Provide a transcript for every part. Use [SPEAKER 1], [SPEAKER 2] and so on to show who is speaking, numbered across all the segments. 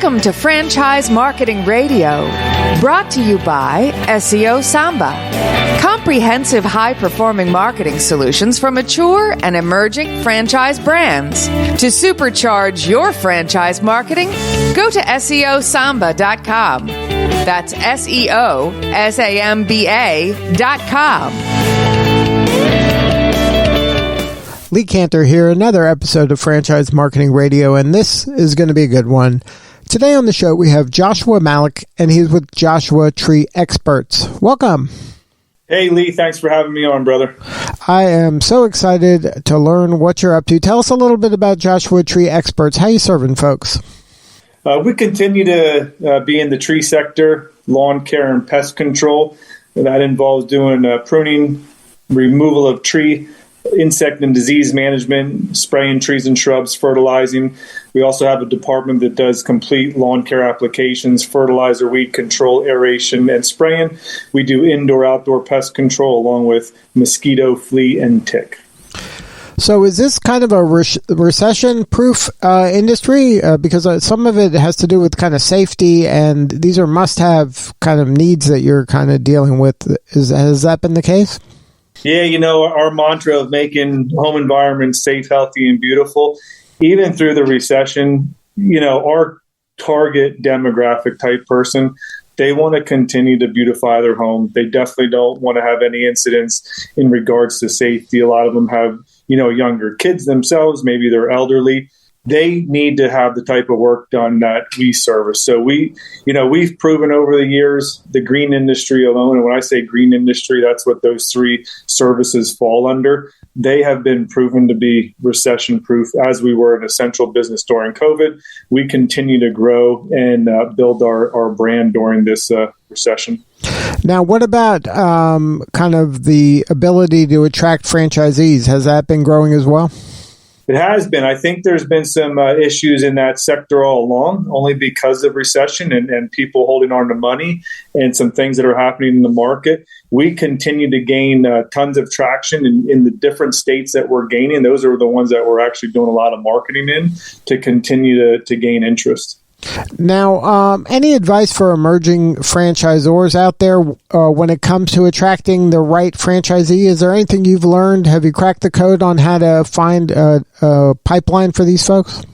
[SPEAKER 1] Welcome to Franchise Marketing Radio, brought to you by SEO Samba. Comprehensive high-performing marketing solutions for mature and emerging franchise brands. To supercharge your franchise marketing, go to SEOSamba.com. That's SEOSAMBA.com.
[SPEAKER 2] Lee Cantor here, another episode of Franchise Marketing Radio, and this is going to be a good one. Today on the show, we have Joshua Malik, and he's with Joshua Tree Experts. Welcome.
[SPEAKER 3] Hey, Lee. Thanks for having me on, brother.
[SPEAKER 2] I am so excited to learn what you're up to. Tell us a little bit about Joshua Tree Experts. How you serving folks?
[SPEAKER 3] We continue to be in the tree sector, lawn care and pest control. That involves doing pruning, removal of tree, insect and disease management, spraying trees and shrubs, fertilizing. We also have a department that does complete lawn care applications, fertilizer, weed control, aeration, and spraying. We do indoor-outdoor pest control along with mosquito, flea, and tick.
[SPEAKER 2] So is this kind of a recession-proof industry? Because some of it has to do with kind of safety, and these are must-have kind of needs that you're kind of dealing with. Has that been the case?
[SPEAKER 3] Yeah, our mantra of making home environments safe, healthy, and beautiful, even through the recession, our target demographic type person, they want to continue to beautify their home. They definitely don't want to have any incidents in regards to safety. A lot of them have, younger kids themselves, maybe they're elderly. They need to have the type of work done that we service. So we've proven over the years, the green industry alone, and when I say green industry, that's what those three services fall under. They have been proven to be recession-proof. As we were an essential business during COVID, we continue to grow and build our brand during this recession.
[SPEAKER 2] Now, what about kind of the ability to attract franchisees? Has that been growing as well?
[SPEAKER 3] It has been. I think there's been some issues in that sector all along, only because of recession and people holding on to money and some things that are happening in the market. We continue to gain tons of traction in the different states that we're gaining. Those are the ones that we're actually doing a lot of marketing in to continue to gain interest.
[SPEAKER 2] Now, any advice for emerging franchisors out there when it comes to attracting the right franchisee? Is there anything you've learned? Have you cracked the code on how to find a pipeline for these folks?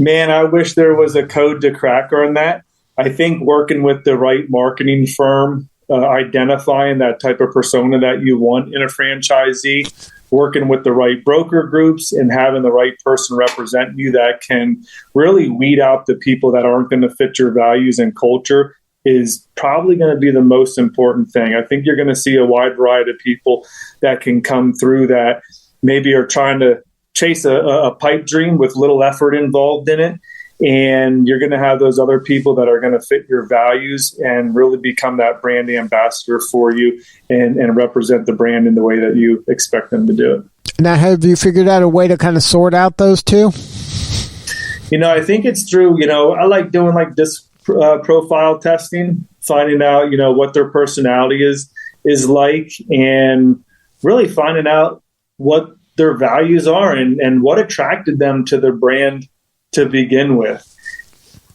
[SPEAKER 3] Man, I wish there was a code to crack on that. I think working with the right marketing firm, identifying that type of persona that you want in a franchisee, working with the right broker groups and having the right person represent you that can really weed out the people that aren't going to fit your values and culture is probably going to be the most important thing. I think you're going to see a wide variety of people that can come through that maybe are trying to chase a pipe dream with little effort involved in it. And you're going to have those other people that are going to fit your values and really become that brand ambassador for you and represent the brand in the way that you expect them to do it.
[SPEAKER 2] Now, have you figured out a way to kind of sort out those two?
[SPEAKER 3] I think it's through, I like doing like this profile testing, finding out, what their personality is like and really finding out what their values are and what attracted them to their brand to begin with.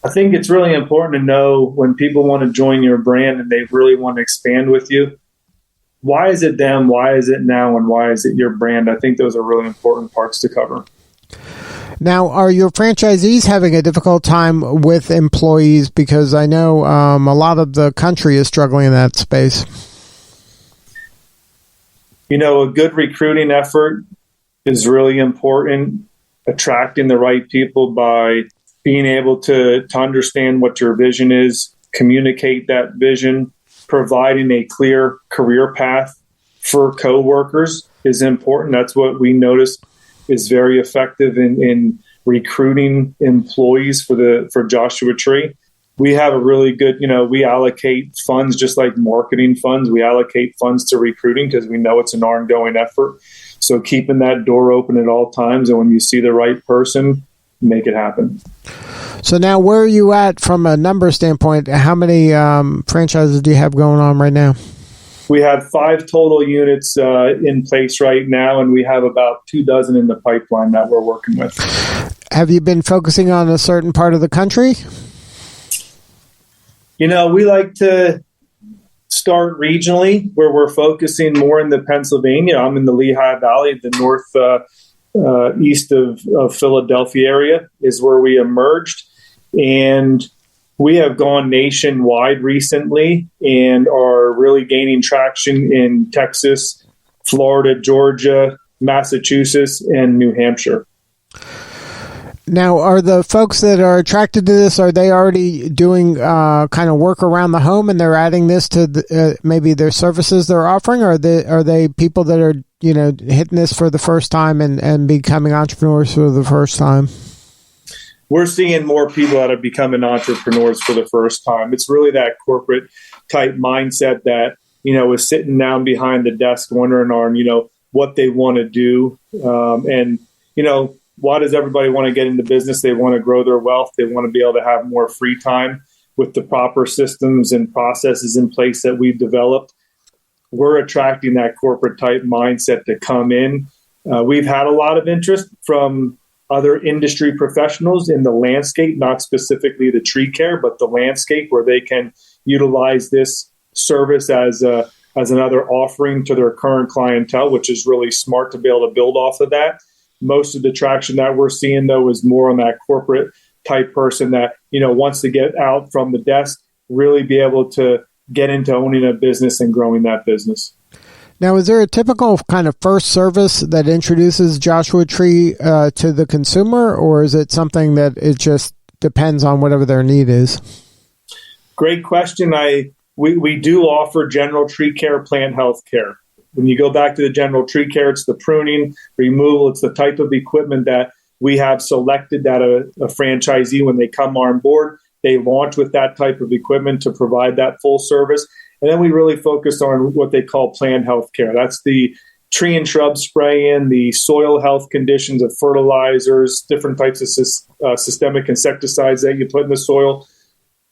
[SPEAKER 3] I think it's really important to know when people want to join your brand and they really want to expand with you, why is it them, why is it now, and why is it your brand? I think those are really important parts to cover.
[SPEAKER 2] Now, are your franchisees having a difficult time with employees? Because I know a lot of the country is struggling in that space.
[SPEAKER 3] A good recruiting effort is really important. Attracting the right people by being able to understand what your vision is, communicate that vision, providing a clear career path for coworkers is important. That's what we noticed is very effective in recruiting employees for Joshua Tree. We have a really good, we allocate funds just like marketing funds. We allocate funds to recruiting because we know it's an ongoing effort. So keeping that door open at all times, and when you see the right person, make it happen.
[SPEAKER 2] So now where are you at from a number standpoint? How many franchises do you have going on right now?
[SPEAKER 3] We have 5 total units in place right now, and we have about 24 in the pipeline that we're working with.
[SPEAKER 2] Have you been focusing on a certain part of the country?
[SPEAKER 3] We like to start regionally, where we're focusing more in the Pennsylvania. I'm in the Lehigh Valley, the north east of Philadelphia area is where we emerged. And we have gone nationwide recently and are really gaining traction in Texas, Florida, Georgia, Massachusetts, and New Hampshire.
[SPEAKER 2] Now, are the folks that are attracted to this, are they already doing kind of work around the home and they're adding this to maybe their services they're offering? Or are they people that are, hitting this for the first time and becoming entrepreneurs for the first time?
[SPEAKER 3] We're seeing more people that are becoming entrepreneurs for the first time. It's really that corporate type mindset that, is sitting down behind the desk wondering on, what they want to do. Why does everybody want to get into business? They want to grow their wealth. They want to be able to have more free time with the proper systems and processes in place that we've developed. We're attracting that corporate type mindset to come in. We've had a lot of interest from other industry professionals in the landscape, not specifically the tree care, but the landscape, where they can utilize this service as another offering to their current clientele, which is really smart to be able to build off of that. Most of the traction that we're seeing, though, is more on that corporate type person that, wants to get out from the desk, really be able to get into owning a business and growing that business.
[SPEAKER 2] Now, is there a typical kind of first service that introduces Joshua Tree to the consumer, or is it something that it just depends on whatever their need is? Great
[SPEAKER 3] question. We do offer general tree care, plant health care. When you go back to the general tree care, it's the pruning, removal. It's the type of equipment that we have selected that a franchisee, when they come on board, they launch with that type of equipment to provide that full service. And then we really focus on what they call plant health care. That's the tree and shrub spraying, the soil health conditions of fertilizers, different types of systemic insecticides that you put in the soil.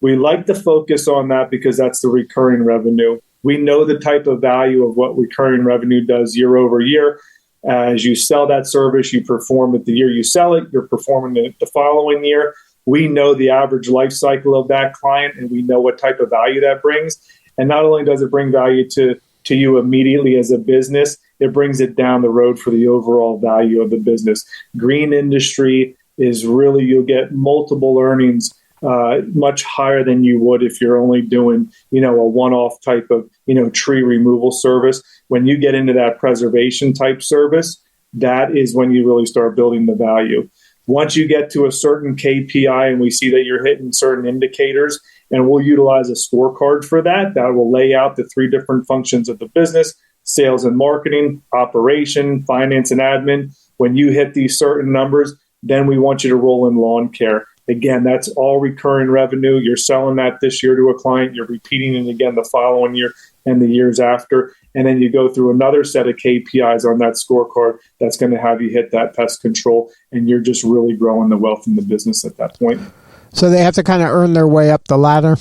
[SPEAKER 3] We like to focus on that because that's the recurring revenue. We know the type of value of what recurring revenue does year over year. As you sell that service, you perform it the year you sell it, you're performing it the following year. We know the average life cycle of that client, and we know what type of value that brings. And not only does it bring value to you immediately as a business, it brings it down the road for the overall value of the business. Green industry is really, you'll get multiple earnings much higher than you would if you're only doing, a one-off type of, tree removal service. When you get into that preservation type service, that is when you really start building the value. Once you get to a certain KPI and we see that you're hitting certain indicators, and we'll utilize a scorecard for that, that will lay out the 3 different functions of the business: sales and marketing, operation, finance and admin. When you hit these certain numbers, then we want you to roll in lawn care. Again, that's all recurring revenue. You're selling that this year to a client. You're repeating it again the following year and the years after. And then you go through another set of KPIs on that scorecard that's going to have you hit that pest control. And you're just really growing the wealth in the business at that point. So they have to kind of earn their way up the ladder?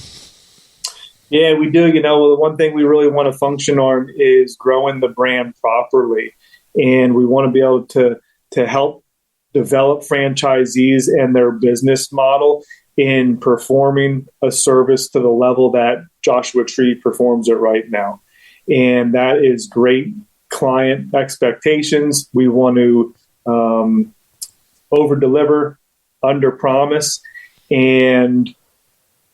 [SPEAKER 3] Yeah, we do. The one thing we really want to function on is growing the brand properly. And we want to be able to help develop franchisees and their business model in performing a service to the level that Joshua Tree performs it right now. And that is great client expectations. We want to over-deliver, under-promise, and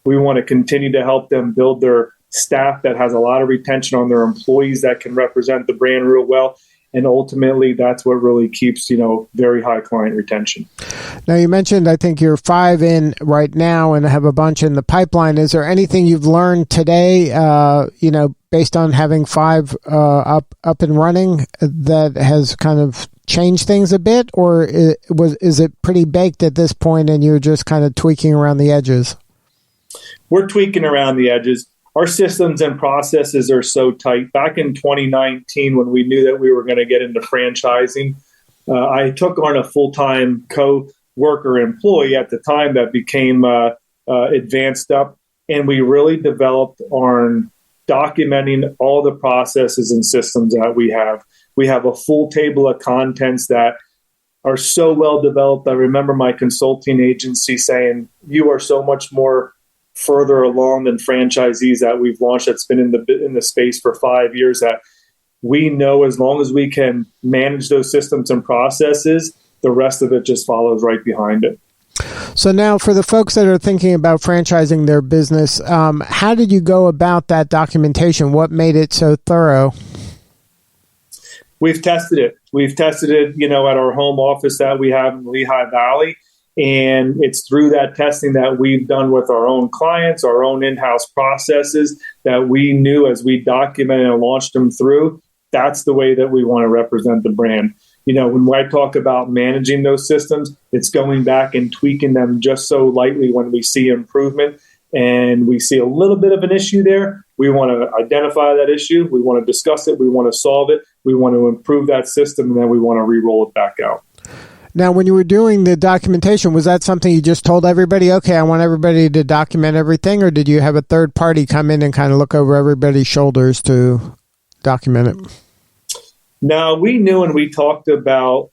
[SPEAKER 3] we want to continue to help them build their staff that has a lot of retention on their employees that can represent the brand real well. And ultimately, that's what really keeps, very high client retention. Now, you mentioned, I think you're 5 in right now and have a bunch in the pipeline. Is there anything you've learned today, based on having 5 up and running that has kind of changed things a bit? Or is it pretty baked at this point and you're just kind of tweaking around the edges? We're tweaking around the edges. Our systems and processes are so tight. Back in 2019, when we knew that we were going to get into franchising, I took on a full-time co-worker employee at the time that became advanced up, and we really developed on documenting all the processes and systems that we have. We have a full table of contents that are so well developed. I remember my consulting agency saying, "You are so much more further along than franchisees that we've launched that's been in the space for 5 years, that we know as long as we can manage those systems and processes, the rest of it just follows right behind it.
[SPEAKER 2] So now for the folks that are thinking about franchising their business, how did you go about that documentation? What made it so thorough?
[SPEAKER 3] We've tested it. At our home office that we have in Lehigh Valley. And it's through that testing that we've done with our own clients, our own in-house processes, that we knew as we documented and launched them through, that's the way that we want to represent the brand. When I talk about managing those systems, it's going back and tweaking them just so lightly when we see improvement and we see a little bit of an issue there. We want to identify that issue. We want to discuss it. We want to solve it. We want to improve that system, and then we want to re-roll it back out.
[SPEAKER 2] Now, when you were doing the documentation, was that something you just told everybody, okay, I want everybody to document everything, or did you have a third party come in and kind of look over everybody's shoulders to document it?
[SPEAKER 3] No, we knew, and we talked about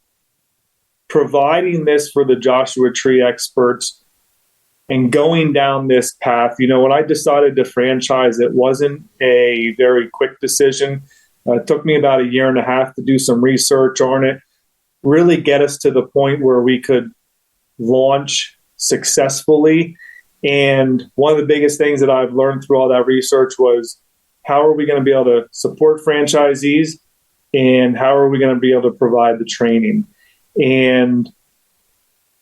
[SPEAKER 3] providing this for the Joshua Tree experts and going down this path. When I decided to franchise, it wasn't a very quick decision. It took me about 1.5 years to do some research on it, really get us to the point where we could launch successfully. And one of the biggest things that I've learned through all that research was, how are we going to be able to support franchisees, and how are we going to be able to provide the training? And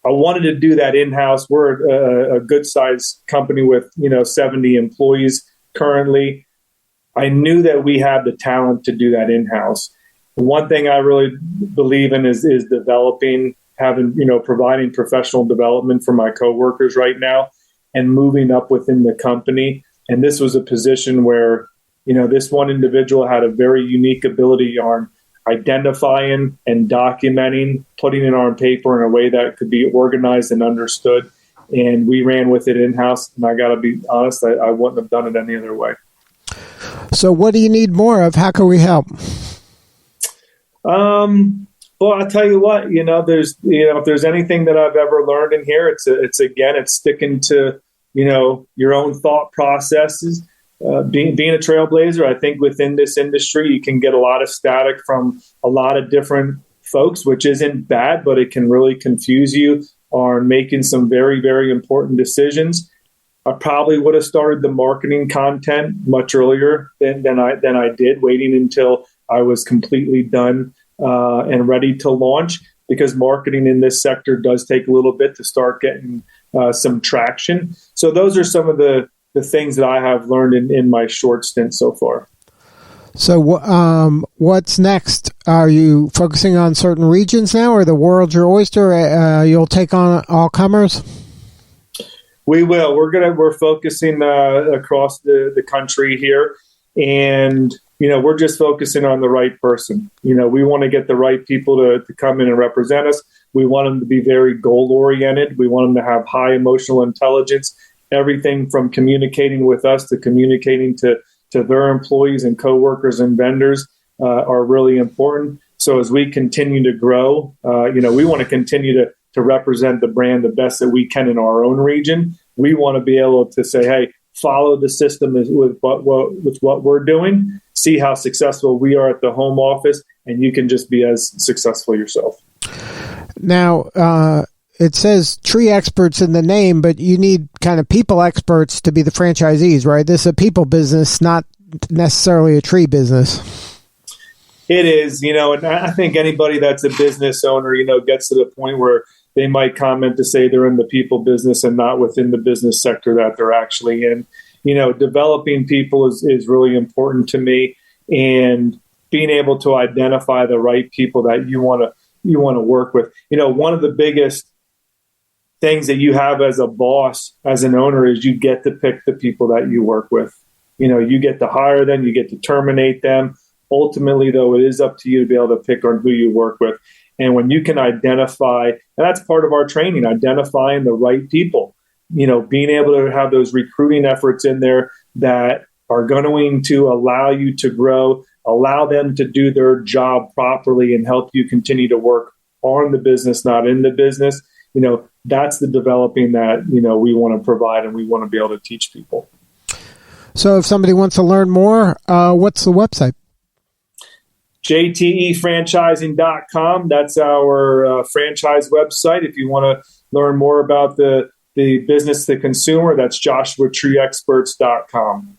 [SPEAKER 3] I wanted to do that in-house. We're a good-sized company with 70 employees currently. I knew that we had the talent to do that in-house. One thing I really believe in is developing, providing professional development for my coworkers right now and moving up within the company. And this was a position where, this one individual had a very unique ability on identifying and documenting, putting it on paper in a way that could be organized and understood. And we ran with it in-house. And I got to be honest, I wouldn't have done it any other way.
[SPEAKER 2] So what do you need more of? How can we help?
[SPEAKER 3] Well, I'll tell you what, if there's anything that I've ever learned in here, it's sticking to, your own thought processes. Being a trailblazer, I think within this industry, you can get a lot of static from a lot of different folks, which isn't bad, but it can really confuse you on making some very, very important decisions. I probably would have started the marketing content much earlier than I did, waiting until I was completely done and ready to launch, because marketing in this sector does take a little bit to start getting some traction. So those are some of the things that I have learned in my short stint so far.
[SPEAKER 2] So what's next? Are you focusing on certain regions now, or the world's your oyster? You'll take on all comers?
[SPEAKER 3] We will. We're focusing across the country here, and we're just focusing on the right person. We want to get the right people to come in and represent us. We want them to be very goal oriented. We want them to have high emotional intelligence. Everything from communicating with us to communicating to their employees and coworkers and vendors are really important. So as we continue to grow, we want to continue to represent the brand the best that we can in our own region. We want to be able to say, hey, follow the system with what we're doing, see how successful we are at the home office, and you can just be as successful yourself.
[SPEAKER 2] Now, it says tree experts in the name, but you need kind of people experts to be the franchisees, right? This is a people business, not necessarily a tree business.
[SPEAKER 3] It is, and I think anybody that's a business owner, gets to the point where they might comment to say they're in the people business and not within the business sector that they're actually in. Developing people is really important to me, and being able to identify the right people that you want to work with. One of the biggest things that you have as a boss, as an owner, is you get to pick the people that you work with. You get to hire them, you get to terminate them. Ultimately, though, it is up to you to be able to pick on who you work with. And when you can identify, and that's part of our training, identifying the right people, being able to have those recruiting efforts in there that are going to allow you to grow, allow them to do their job properly and help you continue to work on the business, not in the business. that's the developing that, we want to provide and we want to be able to teach people.
[SPEAKER 2] So if somebody wants to learn more, what's the website?
[SPEAKER 3] jtefranchising.com. That's our franchise website. If you want to learn more about the business to consumer, that's joshuatreeexperts.com.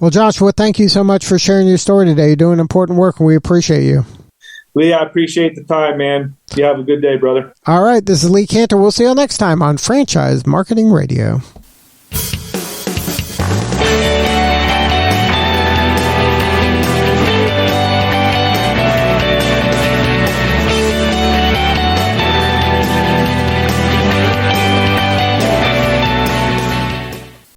[SPEAKER 2] Well, Joshua, thank you so much for sharing your story today. You're doing important work, and we appreciate you.
[SPEAKER 3] Lee, I appreciate the time, man. You have a good day, brother.
[SPEAKER 2] All right, this is Lee Cantor. We'll see you next time on Franchise Marketing Radio.